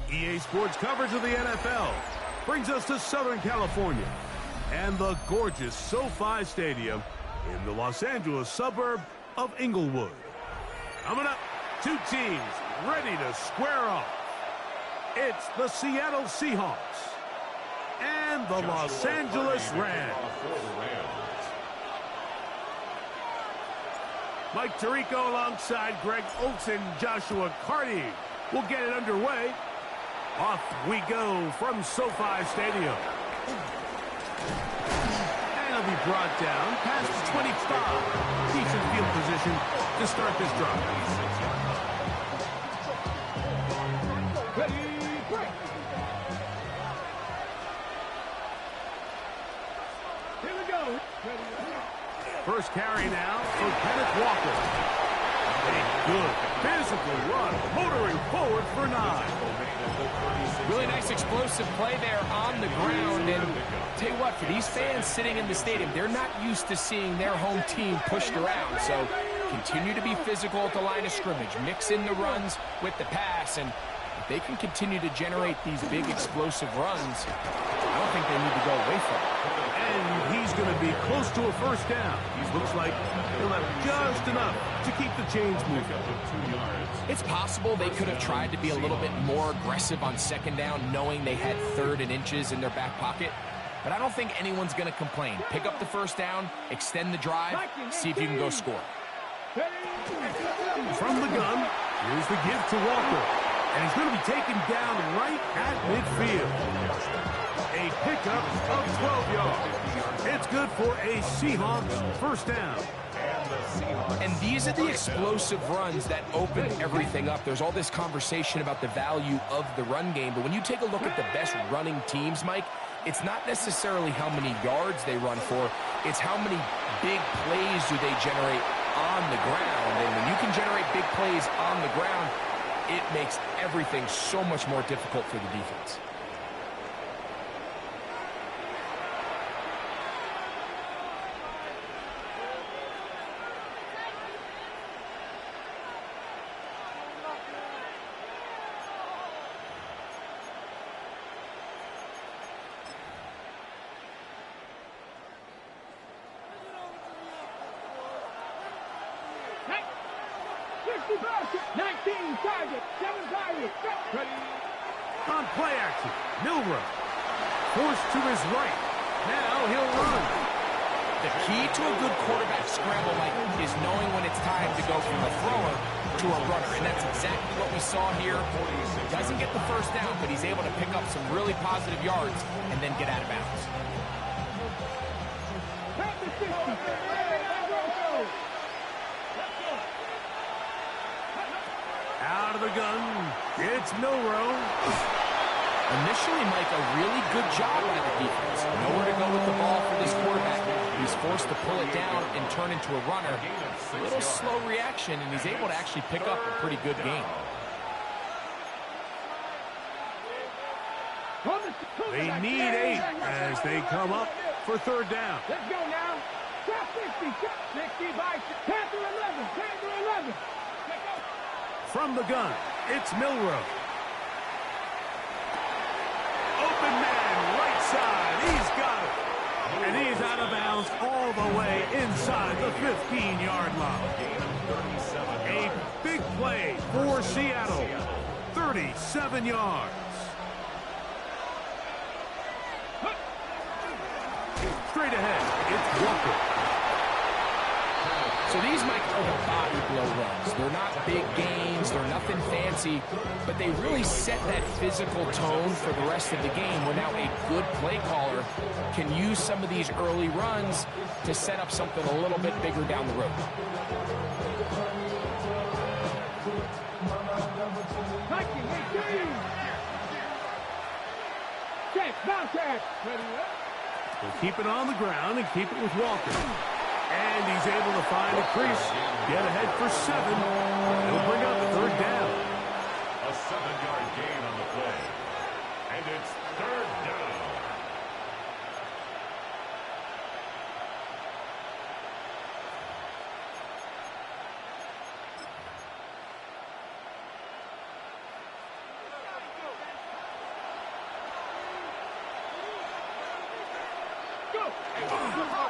EA Sports coverage of the NFL brings us to Southern California and the gorgeous SoFi Stadium in the Los Angeles suburb of Inglewood. Coming up, two teams ready to square off. It's the Seattle Seahawks and the Los Angeles Rams. Mike Tirico alongside Greg Olsen, Joshua Carty will get it underway. Off we go from SoFi Stadium. And he'll be brought down past the 25. Decent field position to start this drive. Ready, break. Here we go. First carry now for Kenneth Walker. A good physical run, motoring forward for 9. Really nice explosive play there on the ground. And tell you what, for these fans sitting in the stadium, they're not used to seeing their home team pushed around. So continue to be physical at the line of scrimmage. Mix in the runs with the pass. And if they can continue to generate these big explosive runs, I don't think they need to go away from it. And he's going to be close to a first down. He looks like he'll have just enough to keep the chains moving. It's possible they could have tried to be a little bit more aggressive on second down, knowing they had 3rd and inches in their back pocket. But I don't think anyone's going to complain. Pick up the first down, extend the drive, see if you can go score. From the gun, here's the give to Walker. And he's going to be taken down right at midfield. A pickup of 12 yards. It's good for a Seahawks first down. And these are the explosive runs that open everything up. There's all this conversation about the value of the run game, but when you take a look at the best running teams, Mike, it's not necessarily how many yards they run for, it's how many big plays do they generate on the ground. And when you can generate big plays on the ground, it makes everything so much more difficult for the defense. On play action, Milrow forced to his right. Now he'll run. The key to a good quarterback scramble, Mike, is knowing when it's time to go from a thrower to a runner, and that's exactly what we saw here. He doesn't get the first down, but he's able to pick up some really positive yards and then get out of bounds. Out of the gun, it's Milrow. Initially, Mike, a really good job by the defense. Nowhere to go with the ball for this quarterback. He's forced to pull it down and turn into a runner. A little slow reaction, and he's able to actually pick up a pretty good game. They need 8 as they come up for third down. Let's go now. Top 60, top 60 by Panther 11, Panther 11. From the gun, it's Milrow. Open man, right side, he's got it. And he's out of bounds all the way inside the 15-yard line. A big play for Seattle, 37 yards. Straight ahead, it's Walker. So these, Mike, are the body blow runs. They're not big gains, they're nothing fancy, but they really set that physical tone for the rest of the game where now a good play caller can use some of these early runs to set up something a little bit bigger down the road. Check, bounce check. He'll keep it on the ground and keep it with Walker. And he's able to find a crease, get ahead for 7. He'll bring up third down. A 7-yard gain on the play. And it's third down.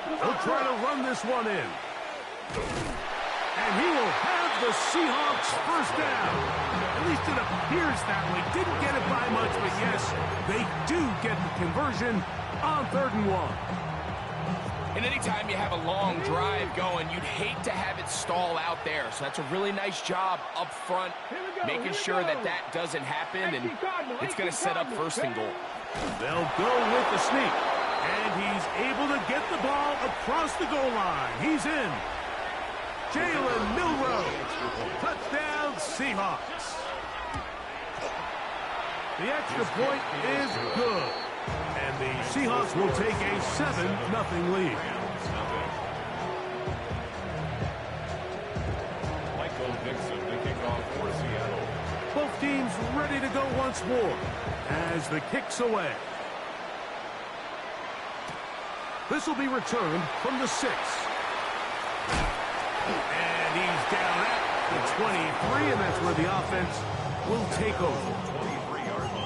He'll try to run this one in. And he will have the Seahawks first down. At least it appears that way. Didn't get it by much, but yes, they do get the conversion on 3rd and 1. And anytime you have a long drive going, you'd hate to have it stall out there. So that's a really nice job up front, making sure that that doesn't happen, and it's going to set up 1st and goal. They'll go with the sneak. And he's able to get the ball across the goal line. He's in. Jalen Milroe. Touchdown, Seahawks. The extra point is good. And the Seahawks will take a 7-0 lead. Michael Dixon to kick off for Seattle. Both teams ready to go once more as the kick's away. This will be returned from the 6. And he's down at the 23, and that's where the offense will take over. 23-yard line.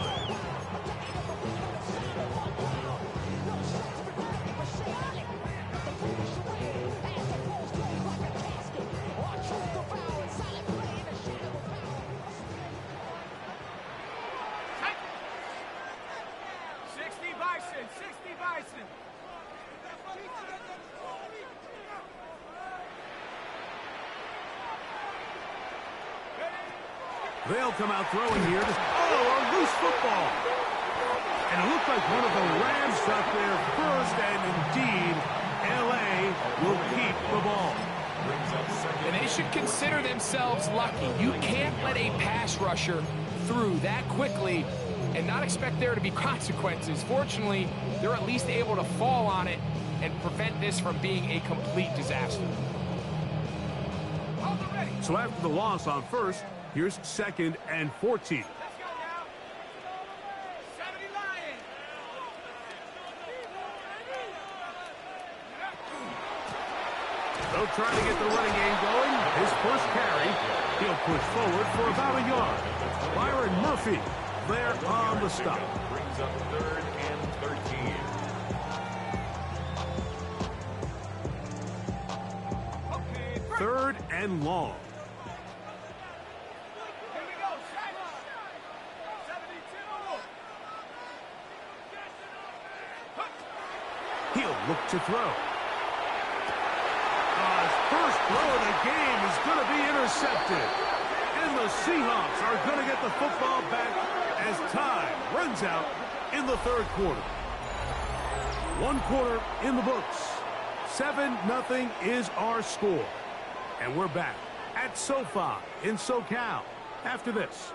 They'll come out throwing here. A loose football. And it looked like one of the Rams got there first, and indeed, L.A. will keep the ball. And they should consider themselves lucky. You can't let a pass rusher through that quickly and not expect there to be consequences. Fortunately, they're at least able to fall on it and prevent this from being a complete disaster. So after the loss on 1st, here's 2nd and 14. They'll try to get the running game going. His first carry, he'll push forward for about a yard. Byron Murphy there on the stop. Brings up 3rd and 13. 3rd and long. He'll look to throw. His first throw of the game is going to be intercepted. And the Seahawks are going to get the football back as time runs out in the 3rd quarter. 1 quarter in the books. 7-0 is our score. And we're back at SoFi in SoCal after this.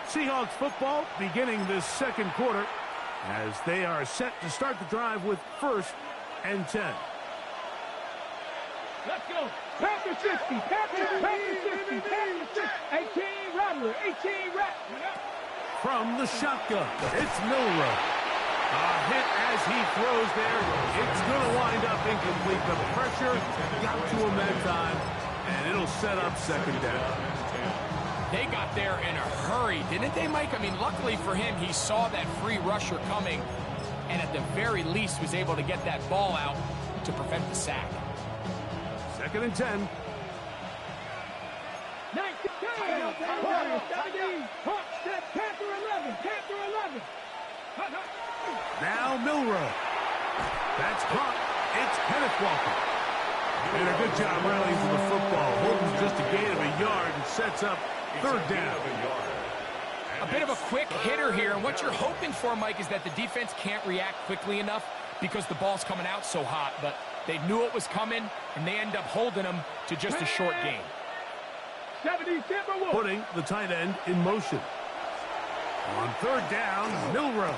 Seahawks football beginning this 2nd quarter as they are set to start the drive with 1st and 10. Let's go. Panther 60. Panther 60. Panther 60. 18 Rattler. 18 Rattler. From the shotgun, it's Milroe. A hit as he throws there. It's going to wind up incomplete. The pressure got to him that time, and it'll set up 2nd down. They got there in a hurry, didn't they, Mike? I mean, luckily for him, he saw that free rusher coming, and at the very least was able to get that ball out to prevent the sack. 2nd and 10. 19. Panther 11. Panther 11. Now Milroe. That's caught. It's Kenneth Walker. And a good job rallying to the football. Holding just a gain of a yard and sets up 3rd down. A bit of a quick hitter here, and what you're hoping for, Mike, is that the defense can't react quickly enough because the ball's coming out so hot, but they knew it was coming, and they end up holding them to just a short gain. Putting the tight end in motion. On 3rd down, Milroe.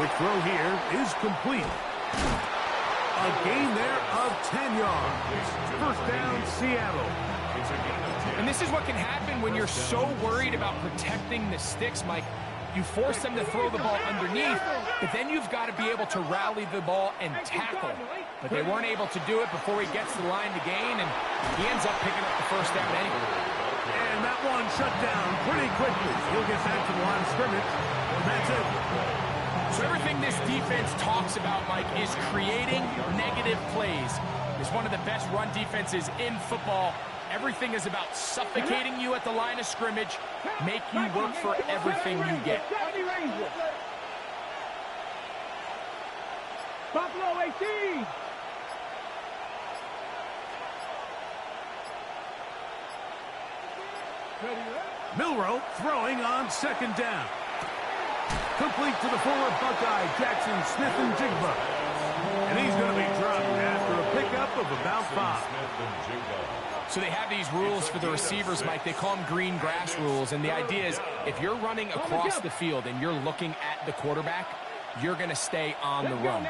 Quick throw here is complete. A gain there of 10 yards. First down, Seattle. And this is what can happen when you're so worried about protecting the sticks, Mike. You force them to throw the ball underneath, but then you've got to be able to rally the ball and tackle. But they weren't able to do it before he gets to the line to gain, and he ends up picking up the first down anyway. And that one shut down pretty quickly. He'll get back to the line of scrimmage, and that's it. So everything this defense talks about, Mike, is creating negative plays. It's one of the best run defenses in football. Everything is about suffocating you at the line of scrimmage, make you work for everything you get. Buffalo 18. Milroe throwing on second down. Complete to the former Buckeye, Jackson Smith-Njigba. And he's going to be dropped after a pickup of about 5. So they have these rules for the receivers, Mike. They call them green grass rules. And the idea is if you're running across the field and you're looking at the quarterback, you're going to stay on the run.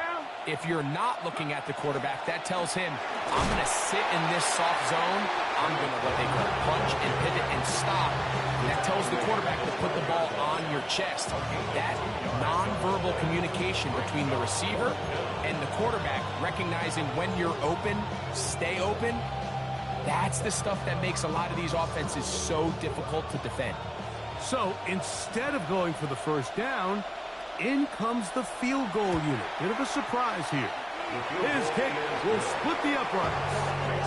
If you're not looking at the quarterback, that tells him, I'm going to sit in this soft zone. I'm going to what they call punch and pivot and stop. And that tells the quarterback to put the ball on your chest. That nonverbal communication between the receiver and the quarterback, recognizing when you're open, stay open, that's the stuff that makes a lot of these offenses so difficult to defend. So instead of going for the first down, in comes the field goal unit. Bit of a surprise here. His kick will split the uprights.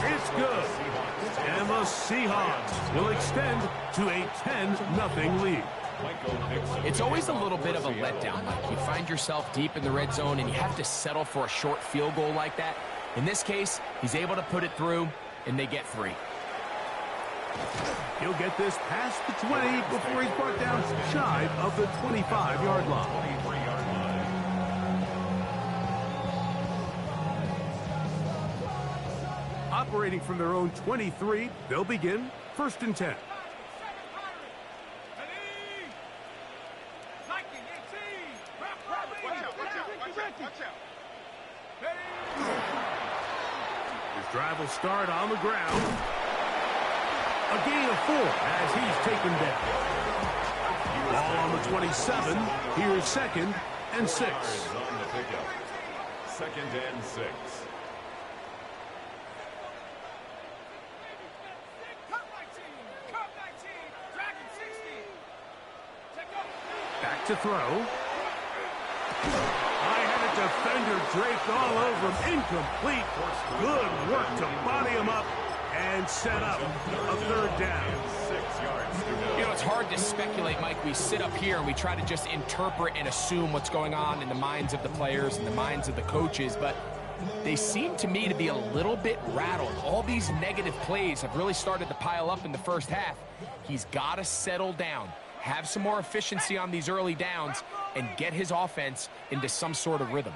It's good. And the Seahawks will extend to a 10-0 lead. It's always a little bit of a letdown, Mike. You find yourself deep in the red zone and you have to settle for a short field goal like that. In this case, he's able to put it through, and they get 3. He'll get this past the 20 before he's brought down shy of the 25-yard line. Operating from their own 23, they'll begin first and 10. His drive will start on the ground. A gain of 4 as he's taken down. Ball on the 27. Here's second and 6. Second and 6. Back to throw. I had a defender draped all over him. Incomplete. Good work to body him up and set up a third down. 6 yards to go. You know, it's hard to speculate, Mike. We sit up here and we try to just interpret and assume what's going on in the minds of the players and the minds of the coaches, but they seem to me to be a little bit rattled. All these negative plays have really started to pile up in the first half. He's got to settle down, have some more efficiency on these early downs, and get his offense into some sort of rhythm.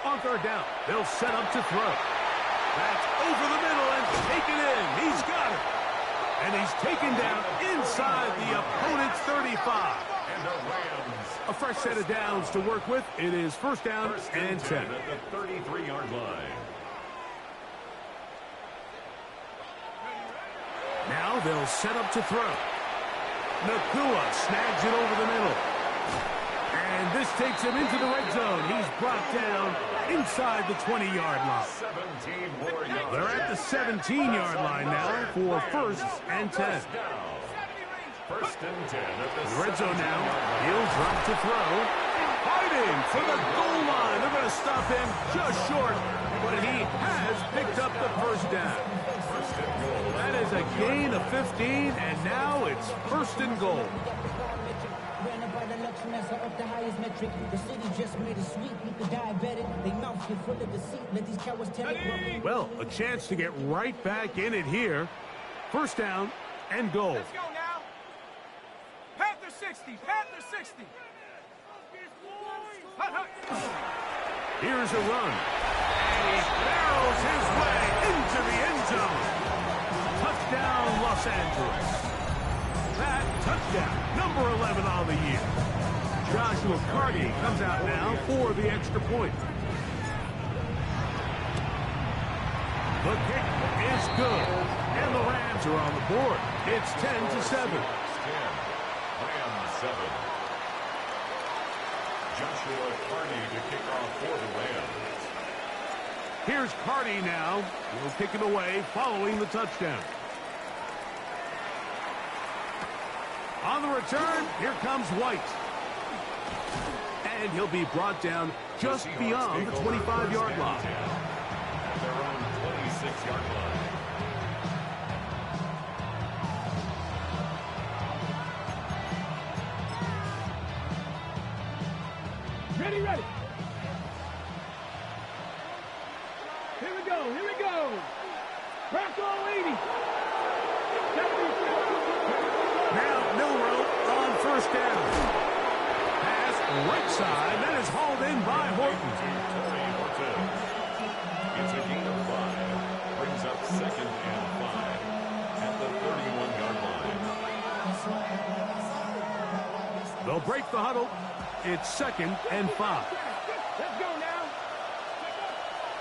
On third down, they'll set up to throw. That's over the middle and taken in. He's got it. And he's taken down inside the opponent's 35. And the Rams. A fresh set of downs to work with. It is first down and 10. At the 33-yard line. Now they'll set up to throw. Nakua snags it over the middle. And this takes him into the red zone. He's brought down inside the 20-yard line. 17 more yards. They're at the 17-yard line now for first and 10. First and 10 at The red zone now. He'll drop to throw. Fighting for the goal line. They're going to stop him just short, but he has picked up the first down. That is a gain of 15, and now it's first and goal. Well, a chance to get right back in it here. First down and goal. Let's go now. Panther 60. Panther 60. Here's a run. And he barrels his way into the end zone. Touchdown, Los Angeles. that touchdown, number 11 on the year. Joshua Carty comes out now for the extra point. The kick is good, and the Rams are on the board. It's 10-7. Rams 7. Joshua Carty to kick off for the Rams. Here's Carty now. He'll kick it away following the touchdown. On the return, here comes White. And he'll be brought down just beyond the 25-yard line. At their own 26-yard line. Ready, ready. Here we go, here we go. Bronco 80. Now Milroe on first down. Pass right side. That is hauled in by Horton. It's a gain of 5. Brings up 2nd and 5 at the 31-yard line. They'll break the huddle. It's 2nd and 5. Let's go now.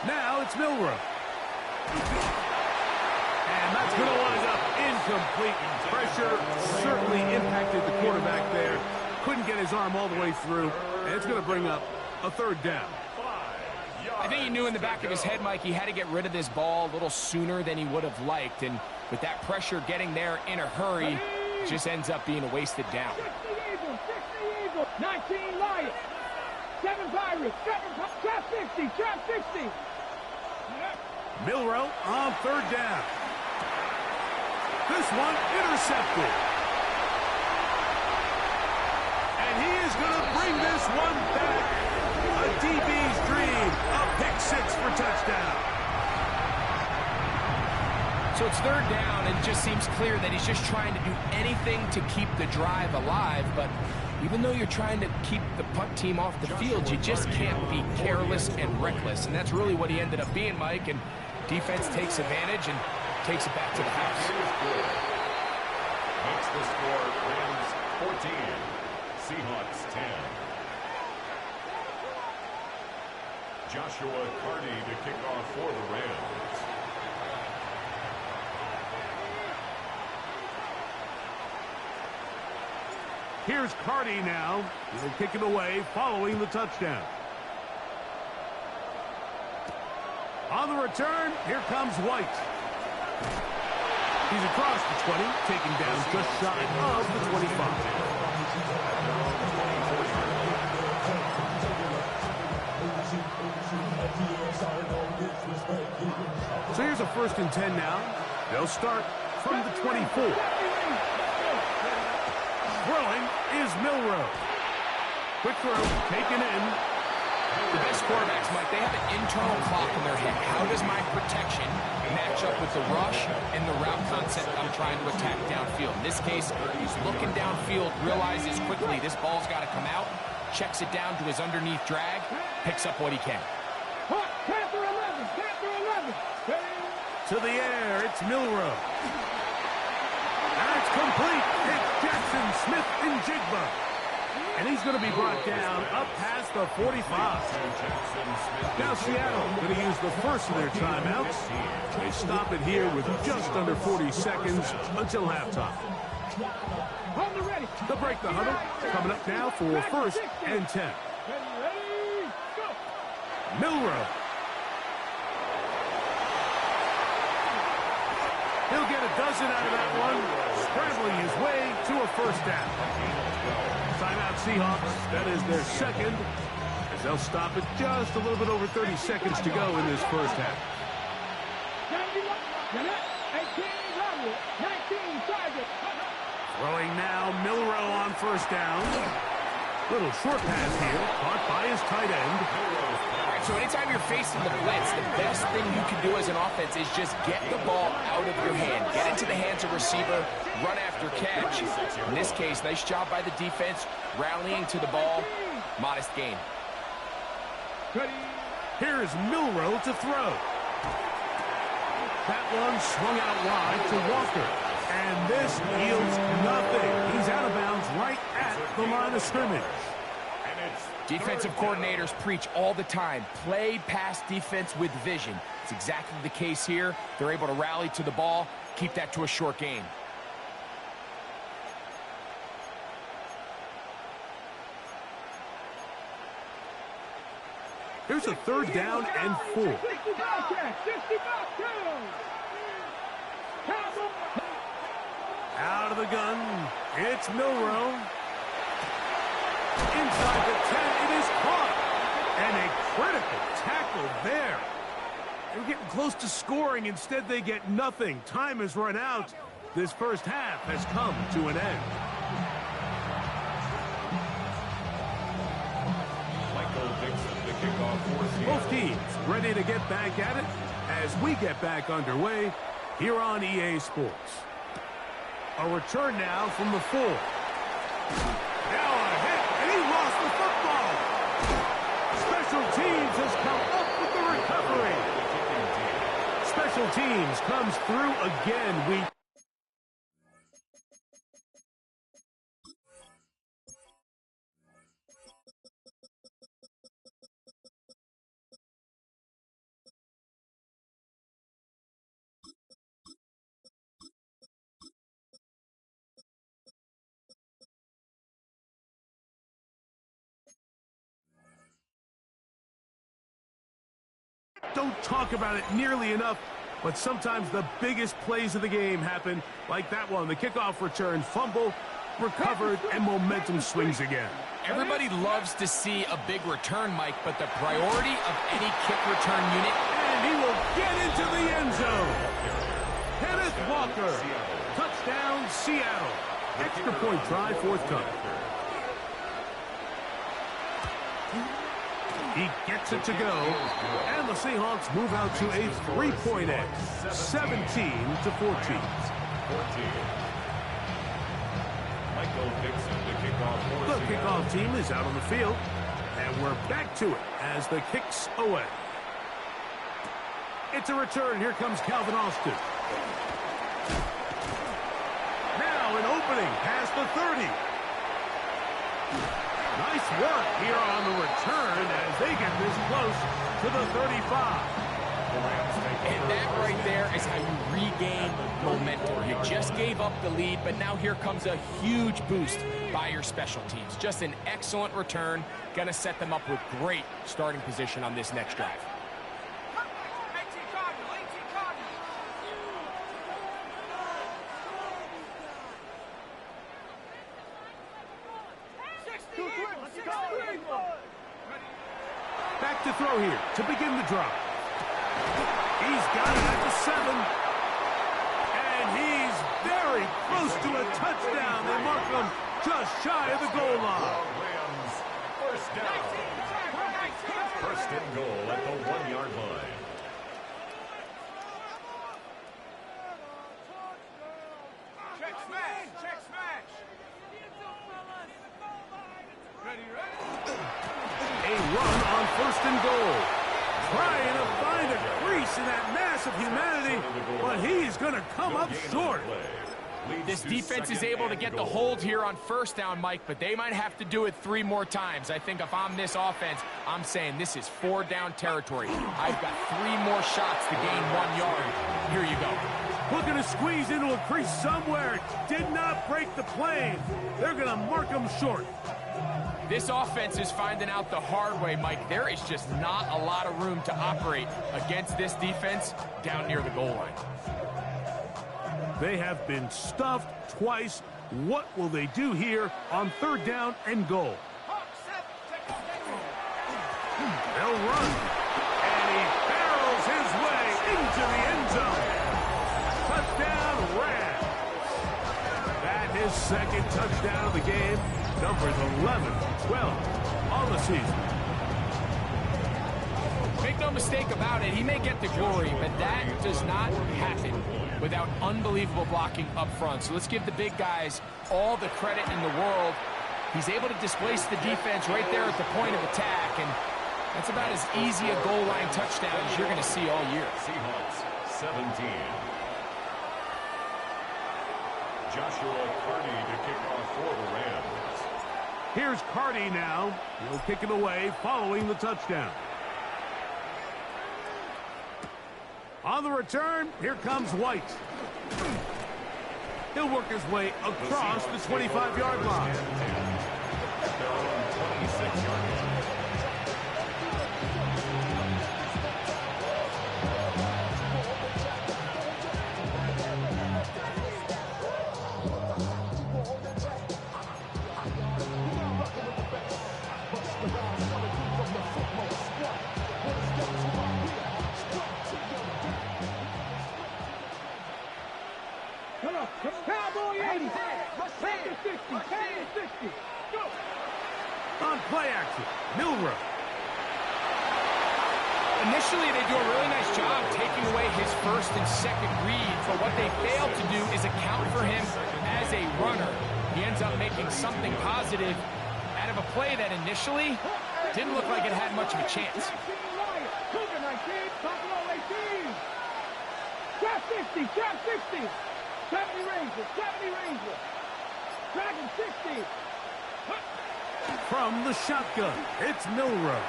Now it's Milroe. And that's going to wind up incomplete. Pressure certainly impacted the quarterback there. Couldn't get his arm all the way through. And it's going to bring up a 3rd down. I think he knew in the back of his head, Mike, he had to get rid of this ball a little sooner than he would have liked. And with that pressure getting there in a hurry, it just ends up being a wasted down. 19 Lions, 7 Pirates, trap 60, trap 60. Milroe on 3rd down. This one intercepted. And he is going to bring this one back. A DB's dream. A pick 6 for touchdown. So it's 3rd down, and it just seems clear that he's just trying to do anything to keep the drive alive. But even though you're trying to keep the punt team off the field, you just can't be careless and reckless. And that's really what he ended up being, Mike. And defense takes advantage and takes it back to the house. Makes the score Rams 14, Seahawks 10. Joshua Carty to kick off for the Rams. Here's Carty now. He'll kick it away following the touchdown. On the return, here comes White. He's across the 20, taken down just shy of the 25. So here's a 1st and 10 now. They'll start from the 24. Throwing is Milroe. Quick throw, taken in. The best quarterbacks, Mike, they have an internal clock in their head. How does my protection match up with the rush and the route concept I'm trying to attack downfield? In this case, he's looking downfield, realizes quickly this ball's got to come out, checks it down to his underneath drag, picks up what he can. Panther 11, Panther 11. To the air, it's Milroe. And it's complete. It's Jackson Smith and Jigba. And he's going to be brought down up past the 45. Now Seattle going to use the first of their timeouts. They stop it here with just under 40 seconds until halftime. They'll break the huddle. Coming up now for 1st and 10. Milroe. He'll get a dozen out of that one, scrambling his way to a 1st down. Timeout Seahawks. That is their 2nd, as they'll stop it just a little bit over 30 seconds to go in this 1st half. Throwing now, Milroe on 1st down. Little short pass here, caught by his tight end. All right, so anytime you're facing the blitz, the best thing you can do as an offense is just get the ball out of your hand. Get into the hands of receiver, run after catch. In this case, nice job by the defense, rallying to the ball. Modest gain. Here's Milroe to throw. That one swung out wide to Walker. And this yields nothing. He's out of bounds right at the line of scrimmage. Defensive coordinators preach all the time, play pass defense with vision. It's exactly the case here. They're able to rally to the ball, keep that to a short gain. Here's a 3rd down and 4. Out of the gun, it's Milrow. Inside the 10, it is caught. And a critical tackle there. They were getting close to scoring. Instead, they get nothing. Time has run out. This first half has come to an end. Both teams ready to get back at it as we get back underway here on EA Sports. A return now from the 4. Now a hit, and he lost the football. Special teams has come up with the recovery. Special teams comes through again. Don't talk about it nearly enough, but sometimes the biggest plays of the game happen like that one. The kickoff return, fumble, recovered, and momentum swings again. Everybody loves to see a big return, Mike, but the priority of any kick return unit... And he will get into the end zone. Kenneth Walker, touchdown Seattle. Extra point try forthcoming. He gets it to go, and the Seahawks move out to a 3-point edge, 17-14. The kickoff team is out on the field, and we're back to it as the kick's away. It's a return. Here comes Calvin Austin. Now an opening past the 30. Nice work here on the return as they get this close to the 35. And that right there is how you regain momentum. You just gave up the lead, but now here comes a huge boost by your special teams. Just an excellent return. Going to set them up with great starting position on this next drive. Back to throw here to begin the drive. He's got it at the 7. And he's very close to a touchdown. They mark him just shy of the goal line. First down. First and goal at the 1-yard line. Check smash! Check smash! A run on first and goal. Trying to find a crease in that mass of humanity, but he's going to come up short. This defense is able to get the hold here on first down, Mike, but they might have to do it 3 more times. I think if I'm this offense, I'm saying this is 4-down territory. I've got 3 more shots to gain 1 yard. Here you go. Looking to squeeze into a crease somewhere. Did not break the plane. They're going to mark him short. This offense is finding out the hard way, Mike. There is just not a lot of room to operate against this defense down near the goal line. They have been stuffed twice. What will they do here on 3rd down and goal? They'll run. And he barrels his way into the end zone. Touchdown, Rams. That his 2nd touchdown of the game. Numbers 11-12 on the season. Make no mistake about it, he may get the glory, but that does not happen without unbelievable blocking up front. So let's give the big guys all the credit in the world. He's able to displace the defense right there at the point of attack, and that's about as easy a goal line touchdown as you're going to see all year. Seahawks 17. Joshua Carney to kick off for the Rams. Here's Carney now. He'll kick it away following the touchdown. On the return, here comes White. He'll work his way across the 25-yard line. They're on 26-yard line. Cowboy 80. Packers 60. Packers 60. Go. On play action, Milroe. Initially, they do a really nice job taking away his first and second reads, but what they fail to do is account for him as a runner. He ends up making something positive out of a play that initially didn't look like it had much of a chance. Cougar 19. Buffalo 18. Trap 60. Trap 60. 70 Ranger. 70 Ranger. Dragon 60. From the shotgun, it's Milroe.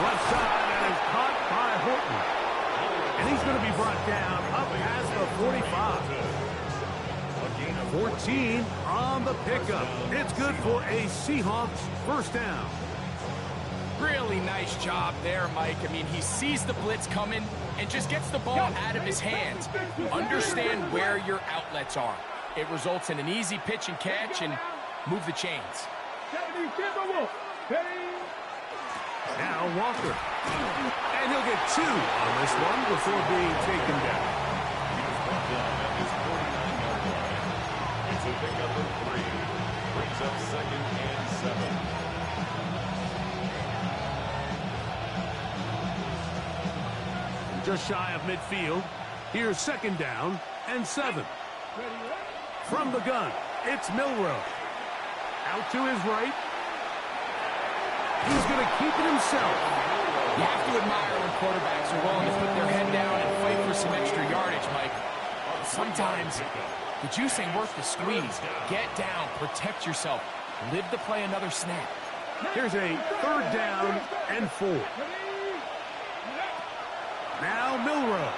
Left side, and is caught by Horton. And he's going to be brought down up past the 45. 14 on the pickup. It's good for a Seahawks first down. Really nice job there, Mike. I mean, he sees the blitz coming and just gets the ball out of his hands. Understand where your outlets are. It results in an easy pitch and catch and move the chains. 70 Timberwolf. Now Walker. And he'll get 2 on this one before being taken down. It's a pickup of 3. Brings up 2nd and 7. Just shy of midfield. Here's 2nd down and 7. From the gun, it's Milroe. Out to his right. He's going to keep it himself. You have to admire when quarterbacks are willing to put their head down and fight for some extra yardage, Mike. Sometimes the juice ain't worth the squeeze. Get down, protect yourself, live to play another snap. Here's a 3rd down and 4. Now Milroe.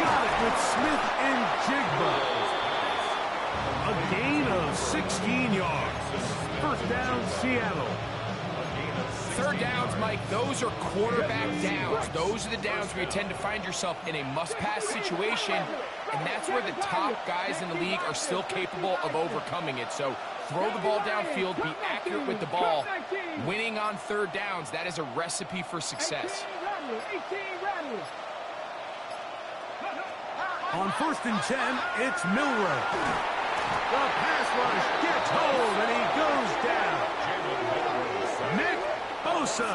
Got it with Smith and Jigba. A gain of 16 yards. First down, Seattle. 3rd downs, Mike, those are quarterback downs. Those are the downs where you tend to find yourself in a must-pass situation, and that's where the top guys in the league are still capable of overcoming it. So throw the ball downfield, be accurate with the ball. Winning on 3rd downs, that is a recipe for success. On 1st and 10, it's Milroe. The pass rush gets hold, and he goes down. Nick Bosa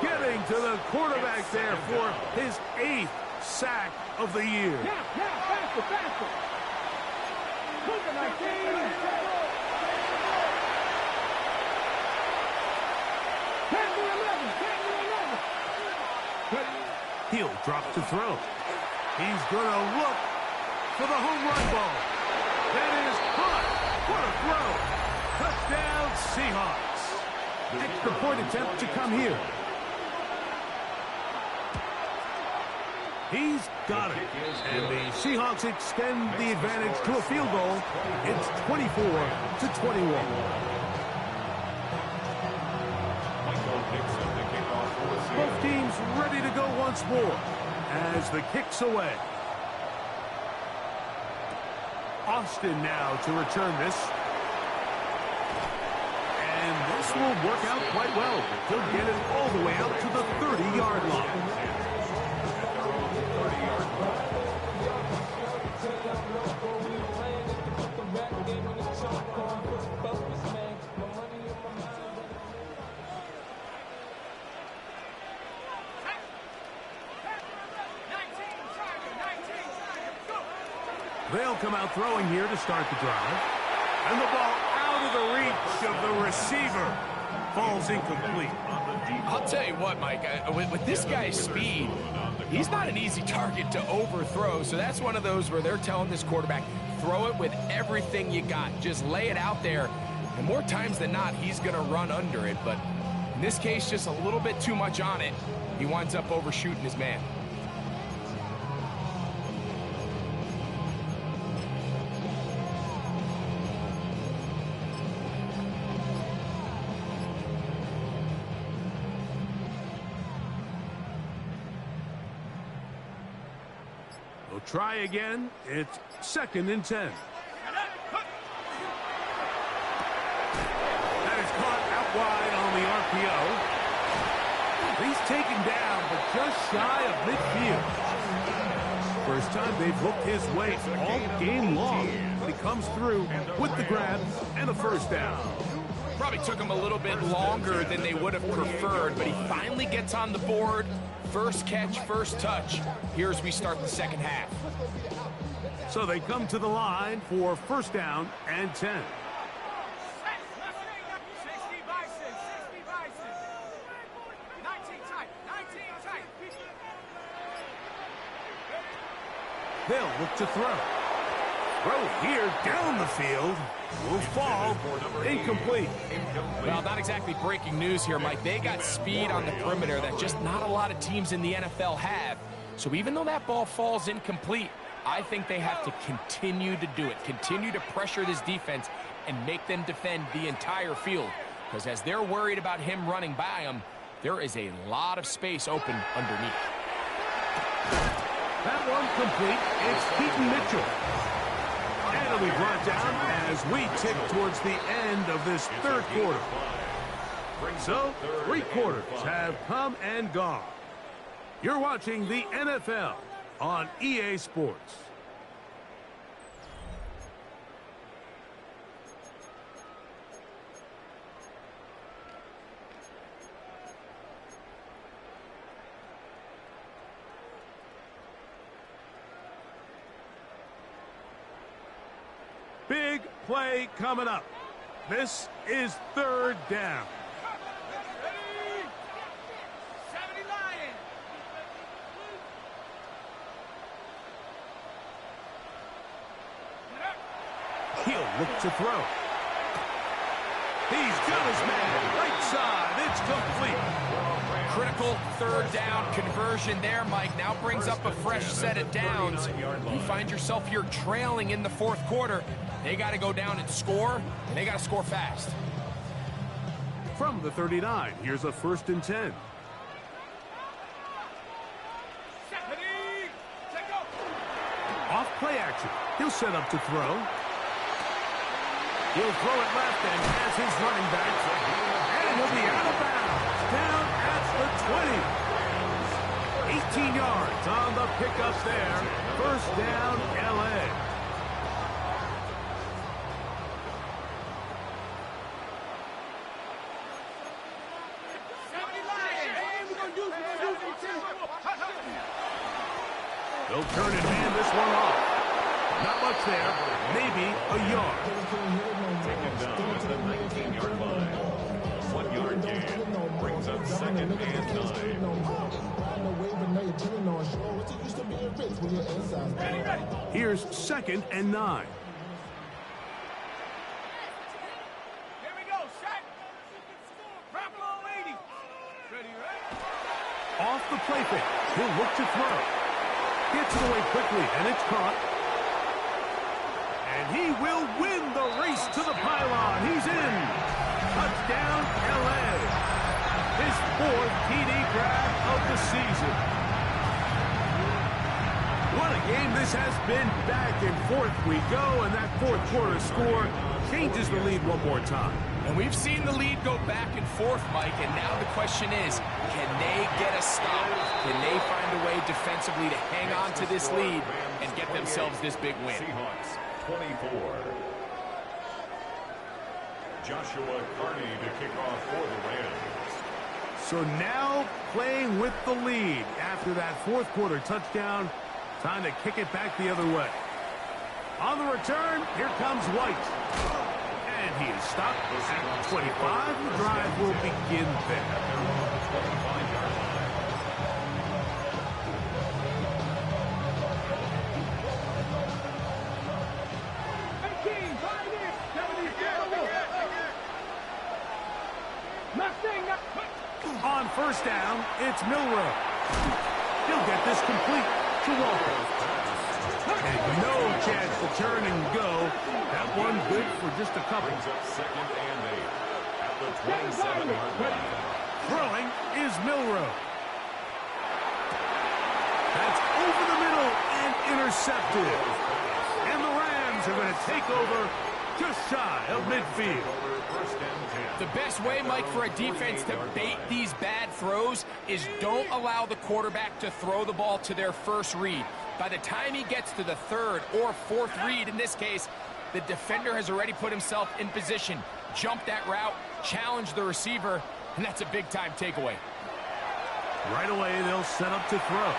getting to the quarterback there for his 8th sack of the year. Faster. Cougar 19. He'll drop to throw. He's going to look for the home run ball. That is caught. What a throw. Touchdown, Seahawks. Extra point attempt to come here. He's got it. And the Seahawks extend the advantage to a field goal. It's 24-21. Both teams ready to go once more as the kick's away. Austin now to return this. And this will work out quite well. He'll get it all the way out to the 30-yard line. They'll come out throwing here to start the drive. And the ball out of the reach of the receiver. Falls incomplete. I'll tell you what, Mike, with this guy's speed, He's not an easy target to overthrow, so that's one of those where they're telling this quarterback, throw it with everything you got. Just lay it out there. And more times than not, he's going to run under it. But in this case, just a little bit too much on it. He winds up overshooting his man. They'll try again. It's 2nd and 10. That is caught out wide on the RPO. He's taken down, but just shy of midfield. First time they've looked his way all game long. But he comes through with the grab and a first down. Probably took him a little bit longer than they would have preferred, but he finally gets on the board. First catch, first touch. Here as we start the second half. So they come to the line for 1st down and 10. They'll look to throw. Throw here down the field. Will fall. Incomplete. Well, not exactly breaking news here, Mike. They got speed on the perimeter that just not a lot of teams in the NFL have. So even though that ball falls incomplete, I think they have to continue to do it. Continue to pressure this defense and make them defend the entire field. Because as they're worried about him running by them, there is a lot of space open underneath. That one complete. It's Keaton Mitchell. And it'll be brought down as we tick towards the end of this 3rd quarter. So, 3 quarters have come and gone. You're watching the NFL on EA Sports. Big play coming up. This is 3rd down. He'll look to throw. He's got his man. Right side. It's complete. Critical 3rd down conversion there, Mike. Now brings up a fresh set of downs. You find yourself here trailing in the 4th quarter. They got to go down and score, and they got to score fast. From the 39, here's a 1st and 10. Off play action. He'll set up to throw. He'll throw it left and has his running back. And he'll be out of bounds. Down at the 20. 18 yards on the pickup there. 1st down, LA. They'll turn and hand this one off. Not much there. Maybe a yard. Taken down at the 19-yard line. 1-yard gain. Brings up 2nd and 9. Here's 2nd and 9. Here we go, set. Bravo 80. Ready, right? Off the play fake. He'll look to throw. Gets it away quickly, and it's caught. And he will win the race to the pylon. He's in. Touchdown, LA. His 4th TD grab of the season. What a game this has been. Back and forth we go, and that 4th quarter score changes the lead one more time. And we've seen the lead go back and forth, Mike, and now the question is, can they get a stop? Can they find a way defensively to hang on to this lead and get themselves this big win? Seahawks 24. Joshua Carney to kick off for the Rams. So now playing with the lead after that 4th quarter touchdown. Time to kick it back the other way. On the return, here comes White. And he is stopped at 25. The drive will begin there. first down, it's Milroe. He'll get this complete to Walker. And no chance to turn and go. That one good for just a couple. Brings up 2nd and 8 at the 27-yard line. Throwing is Milroe. That's over the middle and intercepted. And the Rams are going to take over just shy of midfield. The best way, Mike, for a defense to bait these bad throws is don't allow the quarterback to throw the ball to their first read. By the time he gets to the 3rd or 4th read, in this case, the defender has already put himself in position, jump that route, challenge the receiver, and that's a big-time takeaway. Right away, they'll set up to throw.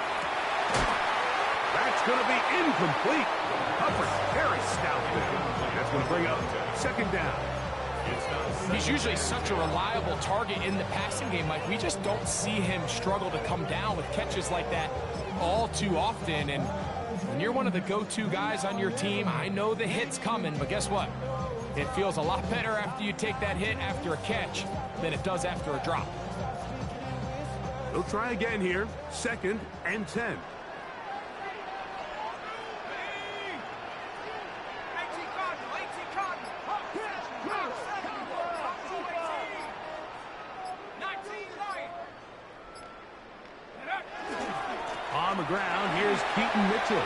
That's going to be incomplete. Coverage very stout there. That's going to bring up 2nd down. He's usually such a reliable target in the passing game, Mike. We just don't see him struggle to come down with catches like that all too often. And when you're one of the go-to guys on your team, I know the hit's coming, but guess what? It feels a lot better after you take that hit after a catch than it does after a drop. They'll try again here. 2nd and 10. On the ground, here's Keaton Mitchell.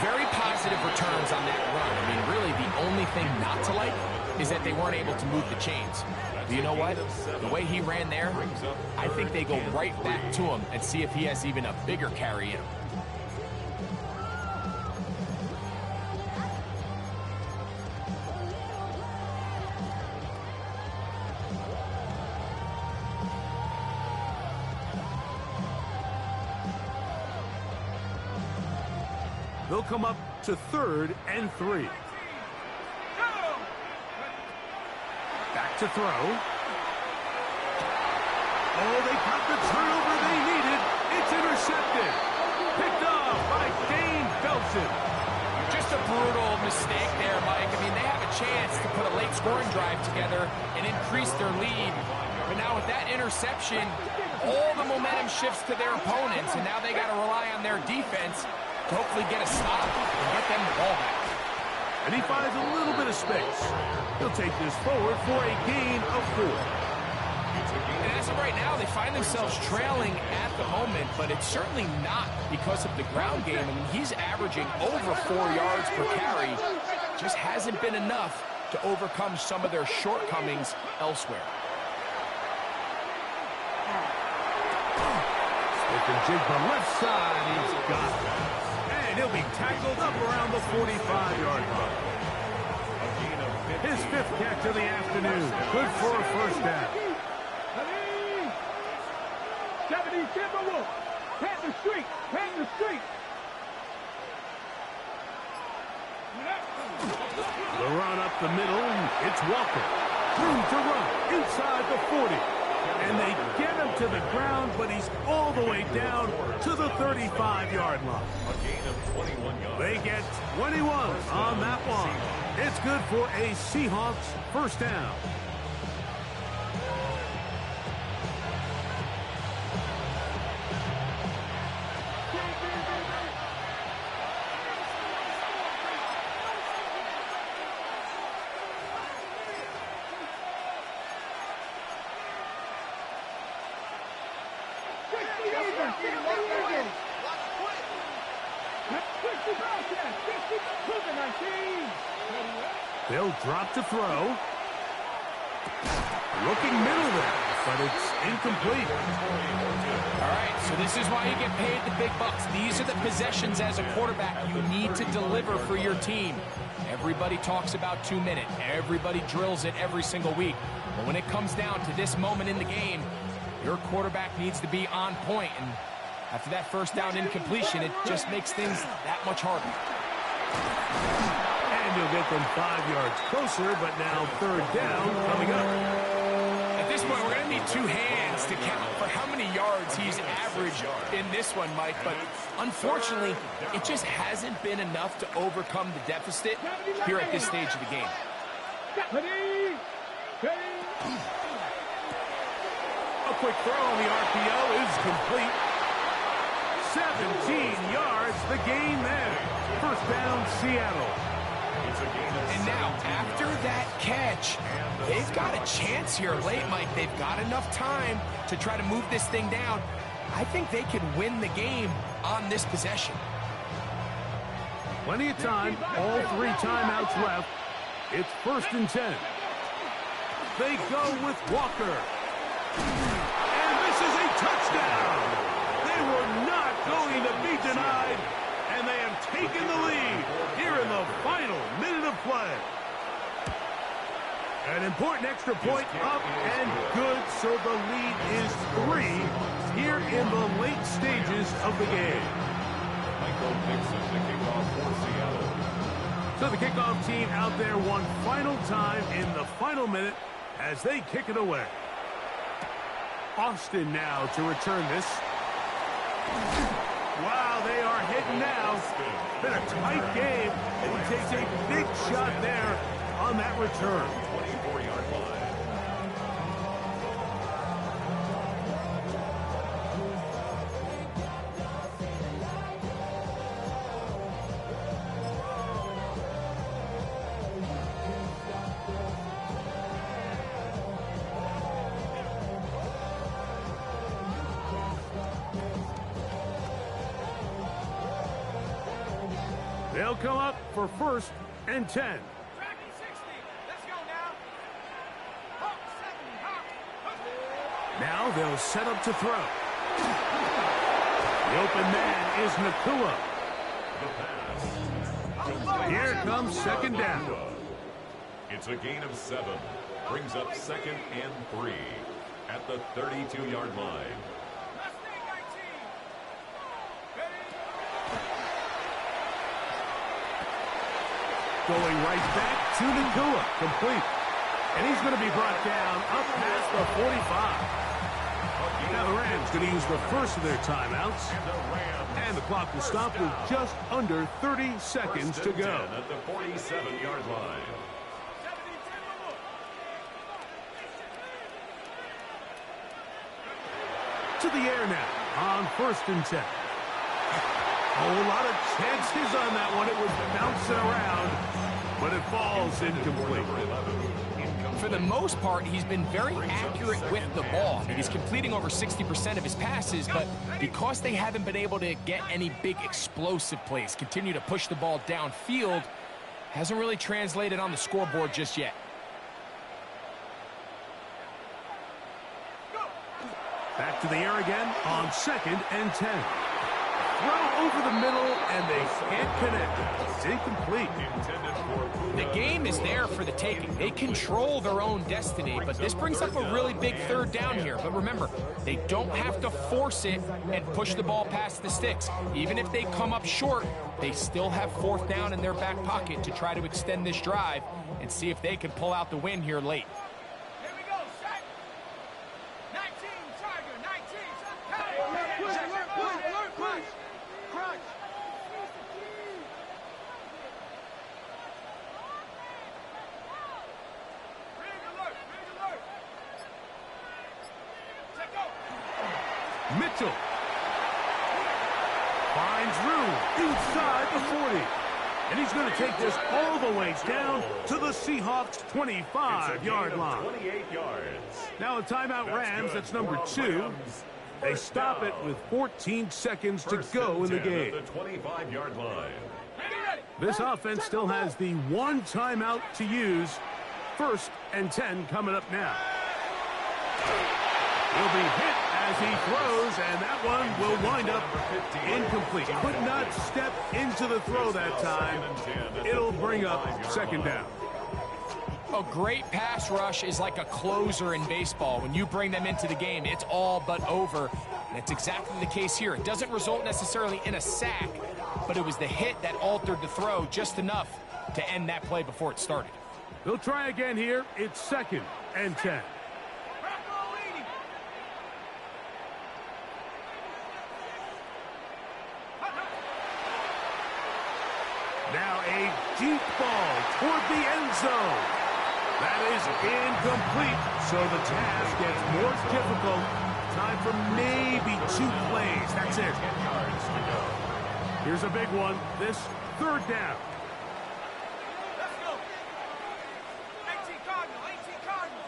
Very positive returns on that run. I mean, really, the only thing not to like is that they weren't able to move the chains. But you know what? The way he ran there, I think they go right back to him and see if he has even a bigger carry in him. They'll come up to 3rd and 3. Back to throw. Oh, they got the turnover they needed. It's intercepted. Picked off by Dane Felton. Just a brutal mistake there, Mike. I mean, they have a chance to put a late scoring drive together and increase their lead. But now with that interception, all the momentum shifts to their opponents, and now they got to rely on their defense to hopefully get a stop and get them the ball back. And he finds a little bit of space. He'll take this forward for a gain of 4. And as of right now, they find themselves trailing at the moment, but it's certainly not because of the ground game. I mean, he's averaging over 4 yards per carry. Just hasn't been enough to overcome some of their shortcomings elsewhere. Stick and jig the left side. He's got it. And he'll be tackled up around the 45-yard line. His 5th catch of the afternoon. Good for a first down. 70 Timberwolves. Panther Street. Panther Street. The run up the middle. It's Walker. Room to run inside the 40. And they get him to the ground, but he's all the way down to the 35-yard line. A gain of 21 yards. They get 21 on that one. It's good for a Seahawks first down. They'll drop to throw. Looking middle there, but it's incomplete. All right, so this is why you get paid the big bucks. These are the possessions as a quarterback you need to deliver for your team. Everybody talks about 2 minutes. Everybody drills it every single week. But when it comes down to this moment in the game, your quarterback needs to be on point. And after that first down incompletion, it just makes things that much harder. And you'll get them 5 yards closer, but now 3rd down coming up. At this point, we're going to need 2 hands to count for how many yards he's averaged in this one, Mike. But unfortunately, it just hasn't been enough to overcome the deficit here at this stage of the game. quick throw on the RPO is complete. 17 yards, the gain there. First down, Seattle. And now, after that catch, they've got a chance here late, Mike. They've got enough time to try to move this thing down. I think they can win the game on this possession. Plenty of time, all 3 timeouts left. It's 1st and 10. They go with Walker. And this is a touchdown. They were not going to be denied, and they have taken the lead here in the final minute of play. An important extra point up and good, so the lead is 3 here in the late stages of the game. So the kickoff team out there one final time in the final minute as they kick it away. Austin now to return this. Wow, they are hitting now. Been a tight game, and he takes a big shot there on that return. 24-yard line. They'll come up for 1st and 10. Now they'll set up to throw. The open man is Nakua. Here comes 2nd down. It's a gain of 7. Brings up 2nd and 3 at the 32-yard line. Going right back to Nakua. Complete. And he's going to be brought down up past the 45. Now the Rams going to use the first of their timeouts. And the clock will stop with just under 30 seconds to go. At the 47-yard line. To the air now on 1st and 10. A whole lot of chances on that one. It was bouncing around, but it falls incomplete. For the most part, he's been very accurate with the ball. I mean, he's completing over 60% of his passes, but because they haven't been able to get any big explosive plays, continue to push the ball downfield, hasn't really translated on the scoreboard just yet. Back to the air again on 2nd and 10. Throw over the middle, and they can't connect. It's incomplete. The game is there for the taking. They control their own destiny, but this brings up a really big 3rd down here. But remember, they don't have to force it and push the ball past the sticks. Even if they come up short, they still have 4th down in their back pocket to try to extend this drive and see if they can pull out the win here late. Mitchell finds room inside the 40. And he's going to take this all the way down to the Seahawks' 25-yard line. 28 yards. Now a timeout Rams, that's number 2. They stop it with 14 seconds to go in the game. The 25-yard line. This offense still has the 1 timeout to use. 1st and 10 coming up now. He'll be hit as he throws, and that one will wind up incomplete. Could not step into the throw that time. It'll bring up 2nd down. A great pass rush is like a closer in baseball. When you bring them into the game, it's all but over. And it's exactly the case here. It doesn't result necessarily in a sack, but it was the hit that altered the throw just enough to end that play before it started. They'll try again here. It's 2nd and 10. Now a deep ball toward the end zone. That That is incomplete. So the task gets more difficult. Time for maybe 2 plays. That's it. Here's a big one. This 3rd down. Let's go. 18 Cardinal, 18 Cardinal.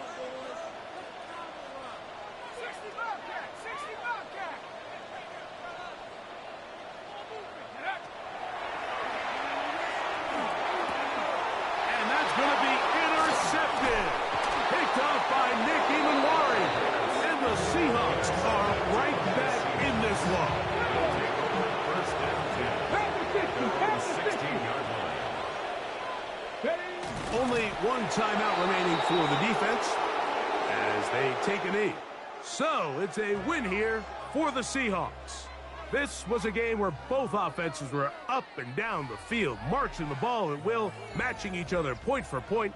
60 Bobcat, 60 Bobcat. And that's going to be intercepted. Picked up by Nick Emanwari. And the Seahawks are right back in this one. First down 10. 16-yard line. Only 1 timeout remaining for the defense as they take a knee. So it's a win here for the Seahawks. This was a game where both offenses were up and down the field, marching the ball at will, matching each other point for point.